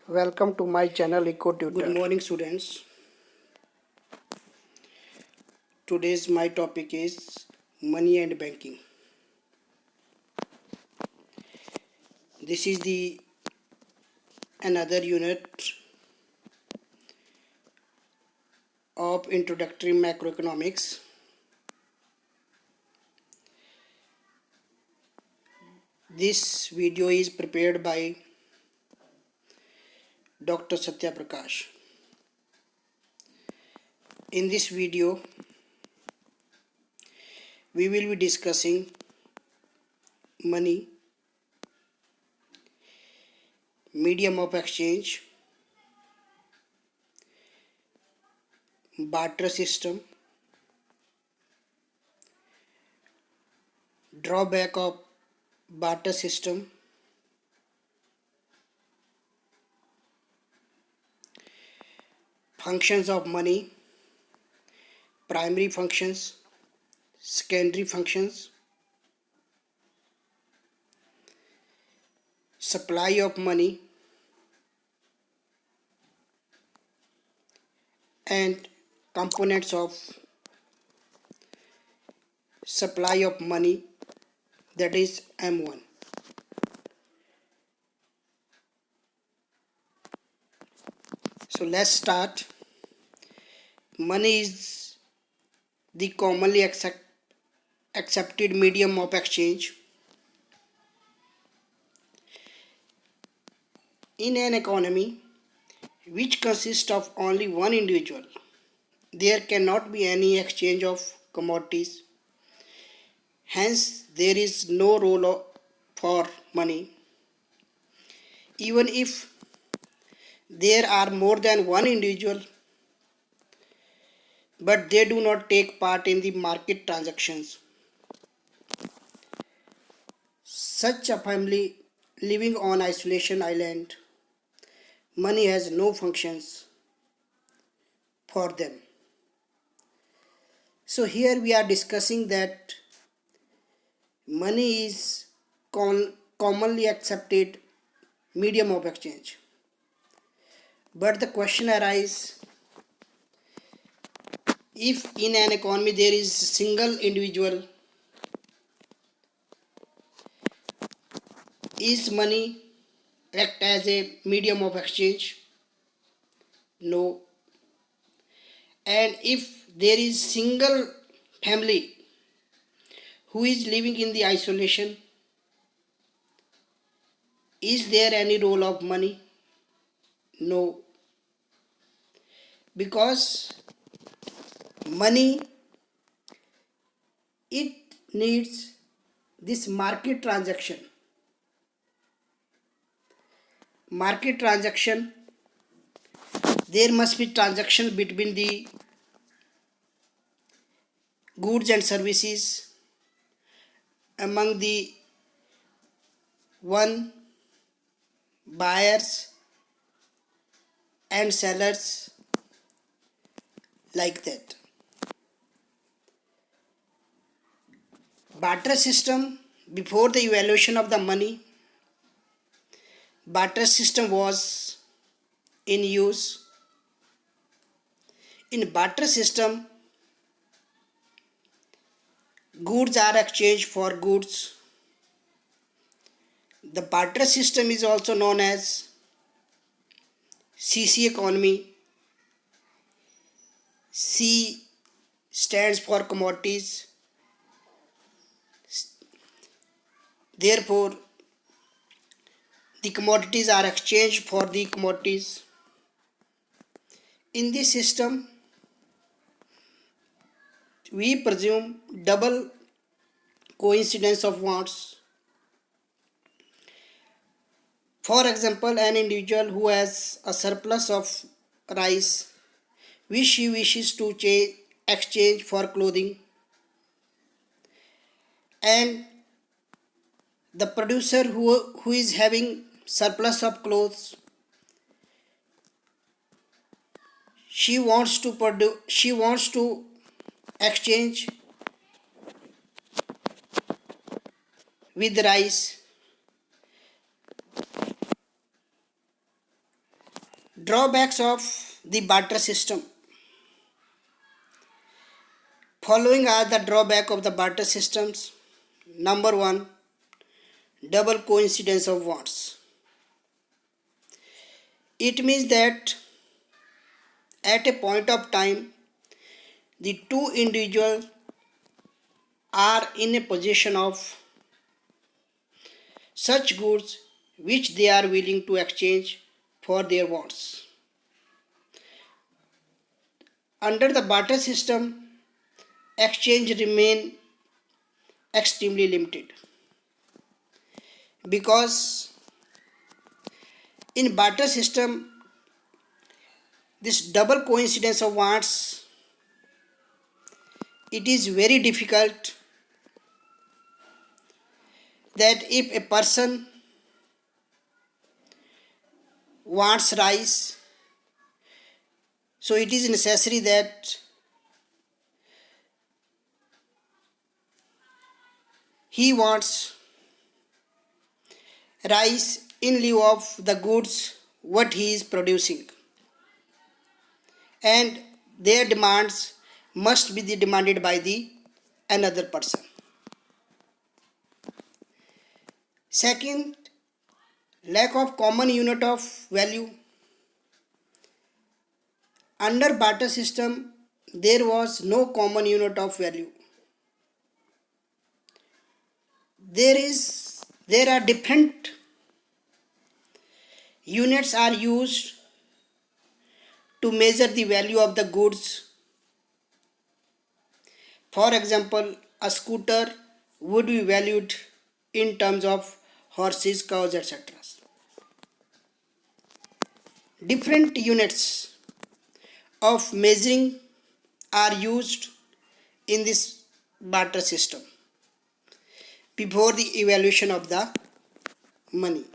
Welcome to my channel Eco Tutor. Good morning, students. Today's my topic is money and banking. This is the another unit of introductory macroeconomics. This video is prepared by Dr. Satya Prakash. In this video, we will be discussing money, medium of exchange, barter system, drawback of barter system, functions of money, primary functions, secondary functions, supply of money, and components of supply of money, that is M1. So let's start. Money is the commonly accepted medium of exchange. In an economy which consists of only one individual, there cannot be any exchange of commodities. Hence, there is no role for money. Even if there are more than one individual, but they do not take part in the market transactions. Such a family living on isolation island, money has no functions for them. So here we are discussing that money is commonly accepted medium of exchange. But the question arises, if in an economy there is a single individual, is money act as a medium of exchange? No. And if there is single family who is living in the isolation, is there any role of money? No. Because money, it needs this market transaction. Market transaction, there must be transaction between the goods and services among the one buyers and sellers, like that. Barter system, before the evaluation of the money, barter system was in use. In barter system, goods are exchanged for goods. The barter system is also known as CC economy. C stands for commodities. Therefore, the commodities are exchanged for the commodities. In this system, we presume double coincidence of wants. For example, an individual who has a surplus of rice which he wishes to exchange for clothing, and the producer who is having surplus of clothes, she wants to exchange with rice. Drawbacks of the barter system. Following are the drawback of the barter systems. Number 1, double coincidence of wants. It means that at a point of time, the two individuals are in a possession of such goods which they are willing to exchange for their wants. Under the barter system, exchange remain extremely limited because in barter system this double coincidence of wants, it is very difficult that if a person wants rice, so it is necessary that he wants rice in lieu of the goods what he is producing, and their demands must be demanded by the another person. Second, lack of common unit of value. Under barter system, there was no common unit of value. There are different units are used to measure the value of the goods. For example, a scooter would be valued in terms of horses, cows, etc. Different units of measuring are used in this barter system before the evaluation of the money.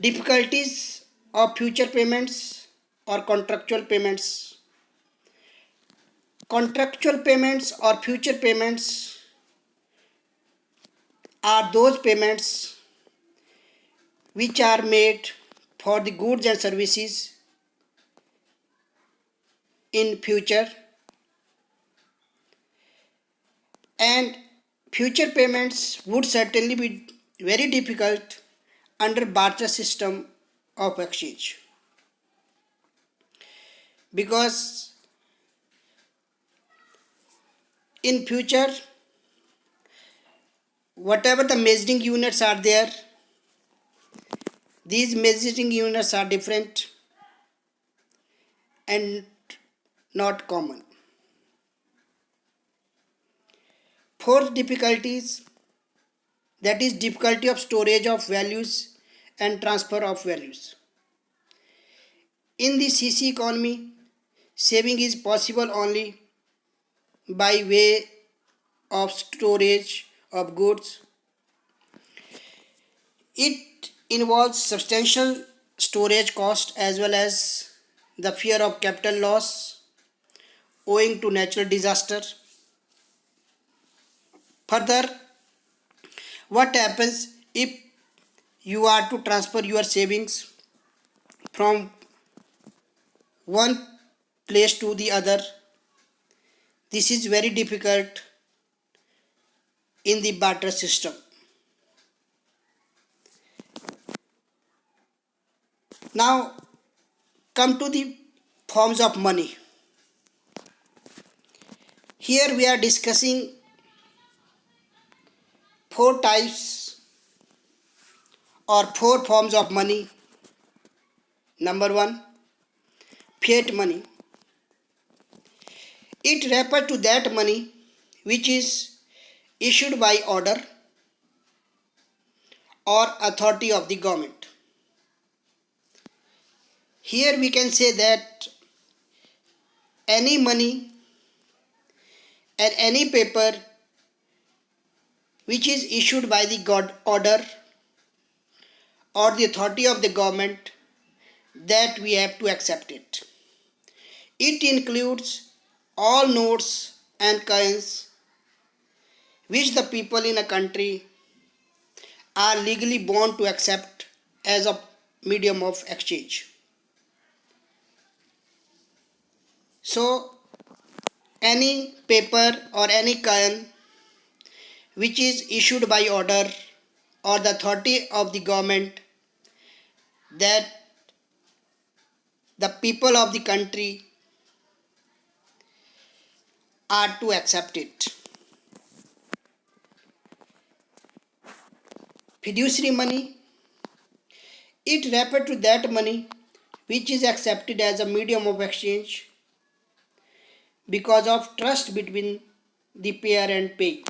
Difficulties of future payments or contractual payments. Contractual payments or future payments are those payments which are made for the goods and services in future, and future payments would certainly be very difficult under barter system of exchange because in future whatever the measuring units are there, these measuring units are different and not common. Fourth difficulties, that is difficulty of storage of values and transfer of values. In the CC economy, saving is possible only by way of storage of goods. It involves substantial storage cost as well as the fear of capital loss owing to natural disaster. Further, what happens if you are to transfer your savings from one place to the other? This is very difficult in the barter system. Now come to the forms of money. Here we are discussing four types or four forms of money. Number 1, fiat money. It refers to that money which is issued by order or authority of the government. Here we can say that any money and any paper which is issued by the order or the authority of the government, that we have to accept it. It includes all notes and coins which the people in a country are legally bound to accept as a medium of exchange. So any paper or any coin which is issued by order or the authority of the government, that the people of the country are to accept it. Fiduciary money, it refers to that money which is accepted as a medium of exchange because of trust between the payer and payee.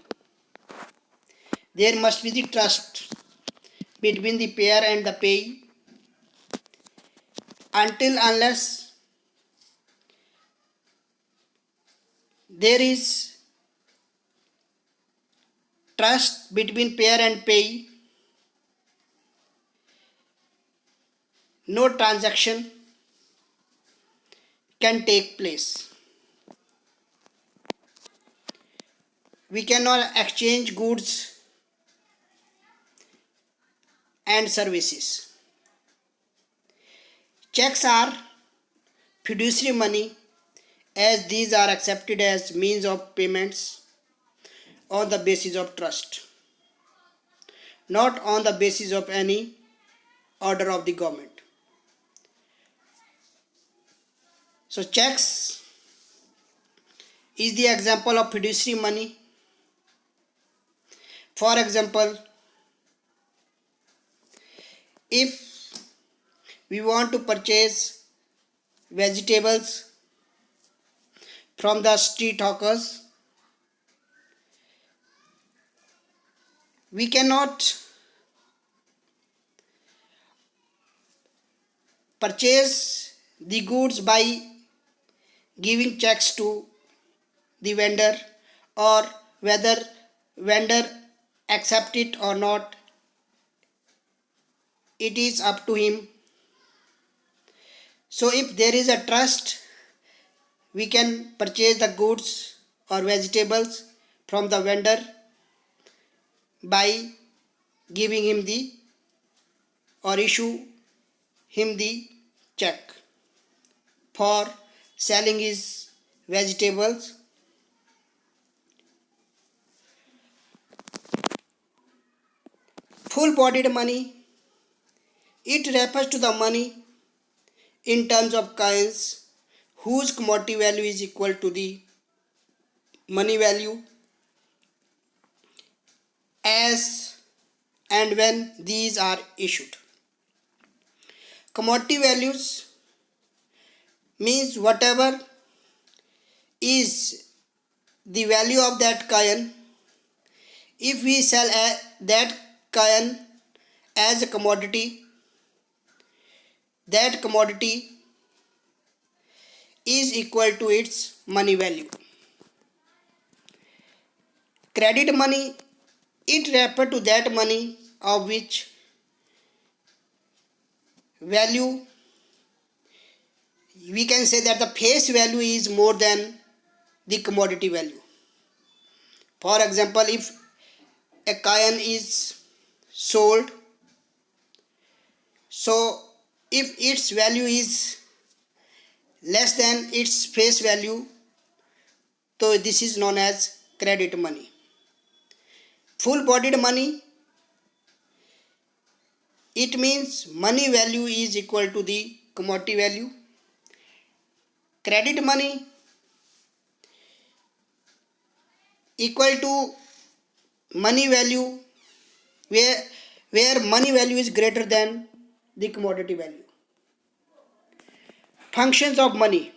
There must be the trust between the payer and the payee. Unless there is trust between payer and payee, no transaction can take place. We cannot exchange goods and services. Checks are fiduciary money as these are accepted as means of payments on the basis of trust, not on the basis of any order of the government. So checks is the example of fiduciary money. For example, if we want to purchase vegetables from the street hawkers, we cannot purchase the goods by giving checks to the vendor, or whether vendor accept it or not, it is up to him. So if there is a trust, we can purchase the goods or vegetables from the vendor by giving him the or issue him the check for selling his vegetables. Full-bodied money, it refers to the money in terms of coins whose commodity value is equal to the money value as and when these are issued. Commodity values means whatever is the value of that coin. If we sell that coin as a commodity, that commodity is equal to its money value. Credit money, it refers to that money of which value we can say that the face value is more than the commodity value. For example, if a coin is sold, so if its value is less than its face value, so this is known as credit money. Full-bodied money, it means money value is equal to the commodity value. Credit money equal to money value where money value is greater than the commodity value. Functions of money.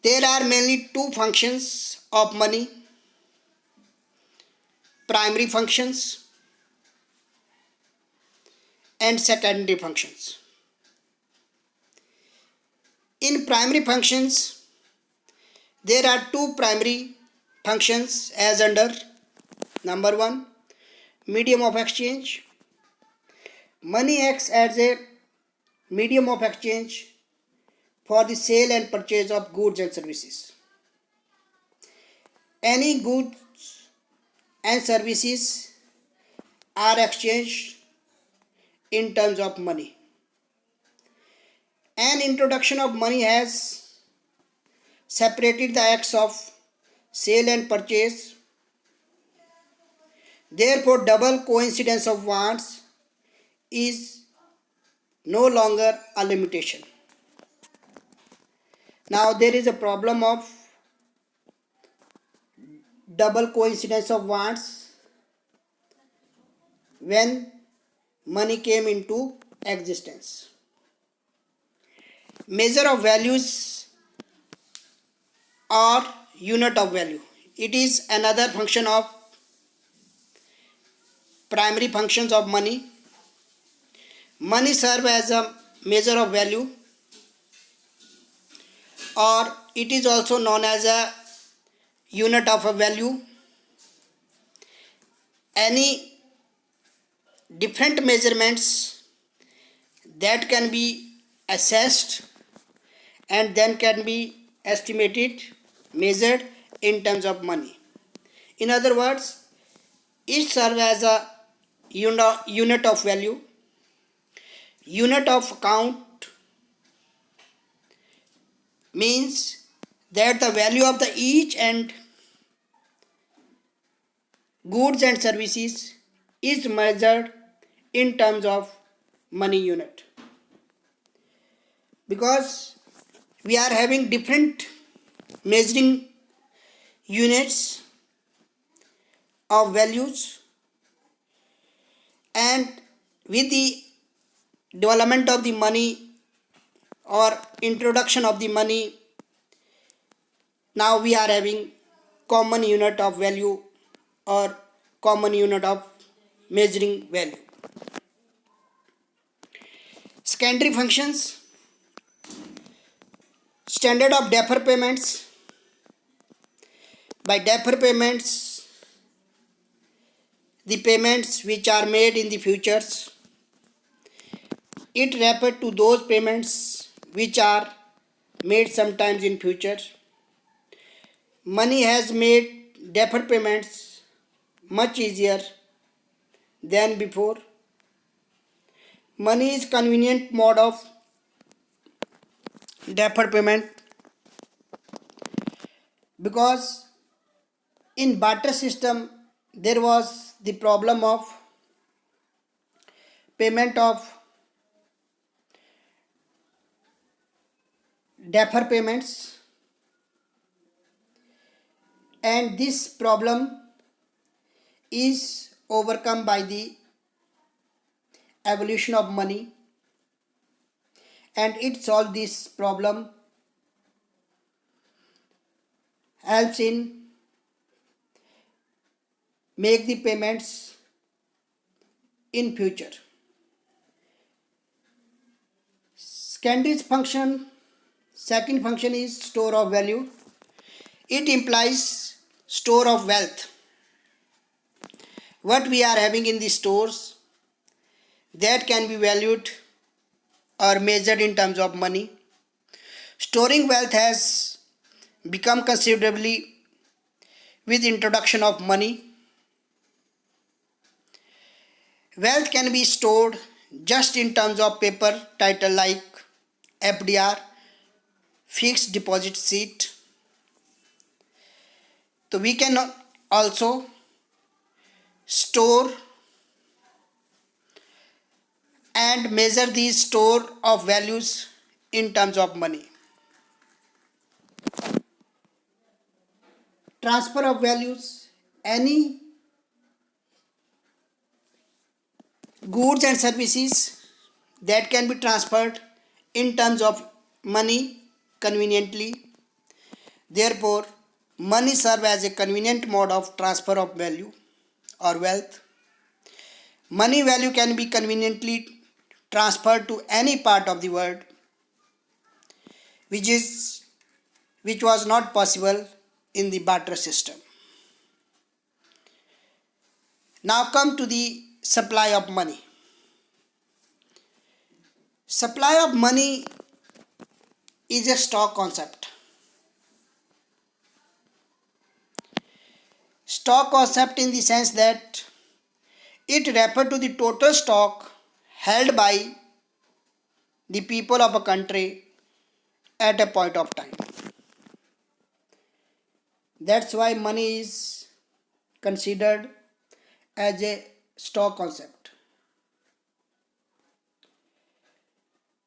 There are mainly two functions of money: primary functions and secondary functions. In primary functions, there are two primary functions as under: number one, medium of exchange. Money acts as a medium of exchange for the sale and purchase of goods and services. Any goods and services are exchanged in terms of money. An introduction of money has separated the acts of sale and purchase. Therefore, double coincidence of wants is no longer a limitation. Now, there is a problem of double coincidence of wants when money came into existence. Measure of values or unit of value. It is another function of primary functions of money. Money serves as a measure of value, or it is also known as a unit of a value. Any different measurements that can be assessed and then can be estimated, measured in terms of money. In other words, it serves as a unit of value, unit of account means that the value of the each and goods and services is measured in terms of money unit. Because we are having different measuring units of values, and with the development of the money or introduction of the money, now we are having common unit of value or common unit of measuring value. Secondary functions. Standard of defer payments. By defer payments, the payments which are made in the futures, it refers to those payments which are made sometimes in future. Money has made defer payments much easier than before. Money is convenient mode of defer payment because in barter system there was the problem of payment of defer payments, and this problem is overcome by the evolution of money, and it solves this problem, helps in make the payments in future. Second function is store of value. It implies store of wealth. What we are having in the stores that can be valued or measured in terms of money. Storing wealth has become considerably with introduction of money. Wealth can be stored just in terms of paper title like FDR, fixed deposit receipt. So we can also store and measure the store of values in terms of money. Transfer of values. Any goods and services that can be transferred in terms of money conveniently. Therefore, money serves as a convenient mode of transfer of value or wealth. Money value can be conveniently transferred to any part of the world, which was not possible in the barter system. Now come to the supply of money. Supply of money is a stock concept. Stock concept in the sense that it refers to the total stock held by the people of a country at a point of time. That's why money is considered as a stock concept.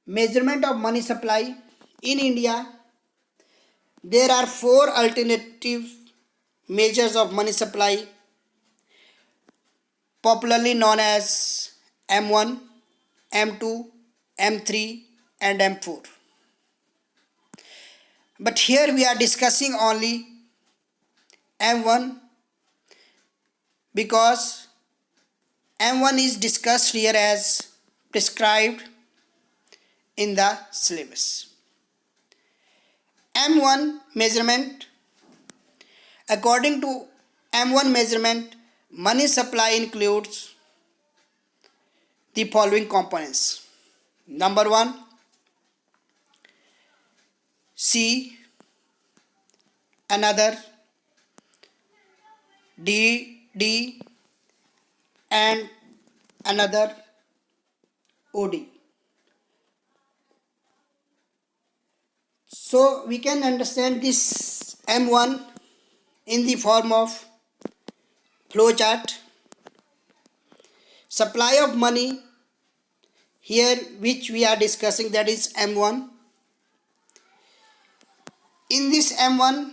Measurement of money supply. In India, there are four alternative measures of money supply, popularly known as M1, M2, M3 and M4. But here we are discussing only M1 because M1 is discussed here as prescribed in the syllabus. M1 measurement. According to M1 measurement, money supply includes the following components. Number 1, C, another, D, and another, OD. So we can understand this M1 in the form of flow chart. Supply of money here which we are discussing, that is M1. In this M1,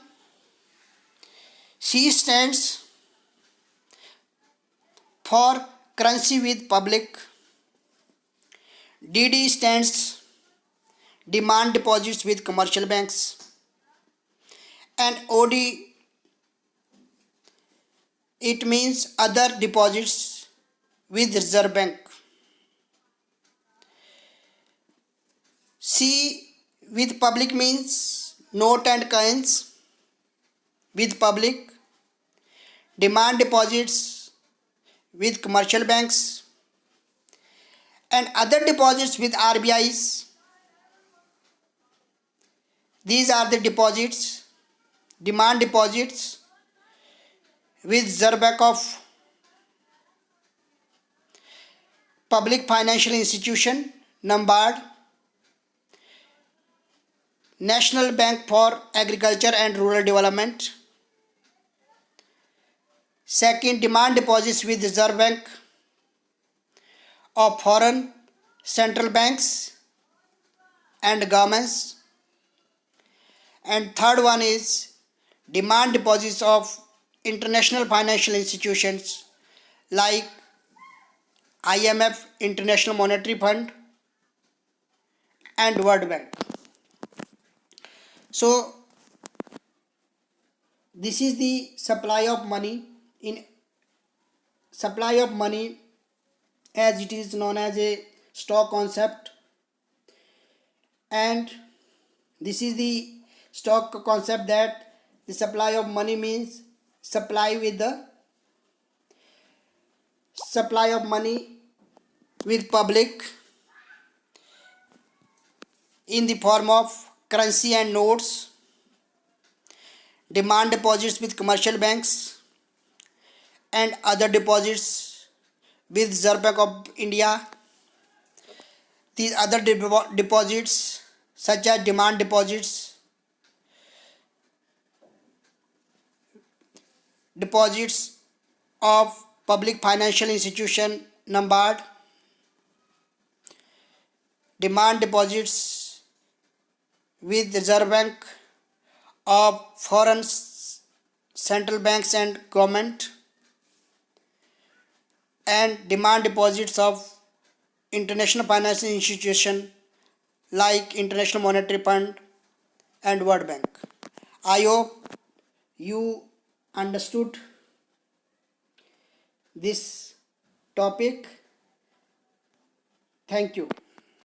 C stands for currency with public, DD stands demand deposits with commercial banks, and OD, it means other deposits with Reserve Bank. C with public means note and coins with public, demand deposits with commercial banks, and other deposits with RBIs. These are the deposits, demand deposits with Reserve Bank of Public Financial Institution, NABARD, National Bank for Agriculture and Rural Development. Second, demand deposits with Reserve Bank of foreign central banks and governments. And third one is demand deposits of international financial institutions like IMF, International Monetary Fund, and World Bank. So this is the supply of money. In supply of money, as it is known as a stock concept, and this is the stock concept that the supply of money means supply of money with public in the form of currency and notes, demand deposits with commercial banks, and other deposits with Reserve Bank of India. These other deposits such as demand deposits of Public Financial Institution, NABARD, demand deposits with Reserve Bank of foreign central banks and government, and demand deposits of international financial institution like International Monetary Fund and World Bank. I hope you understood this topic. Thank you.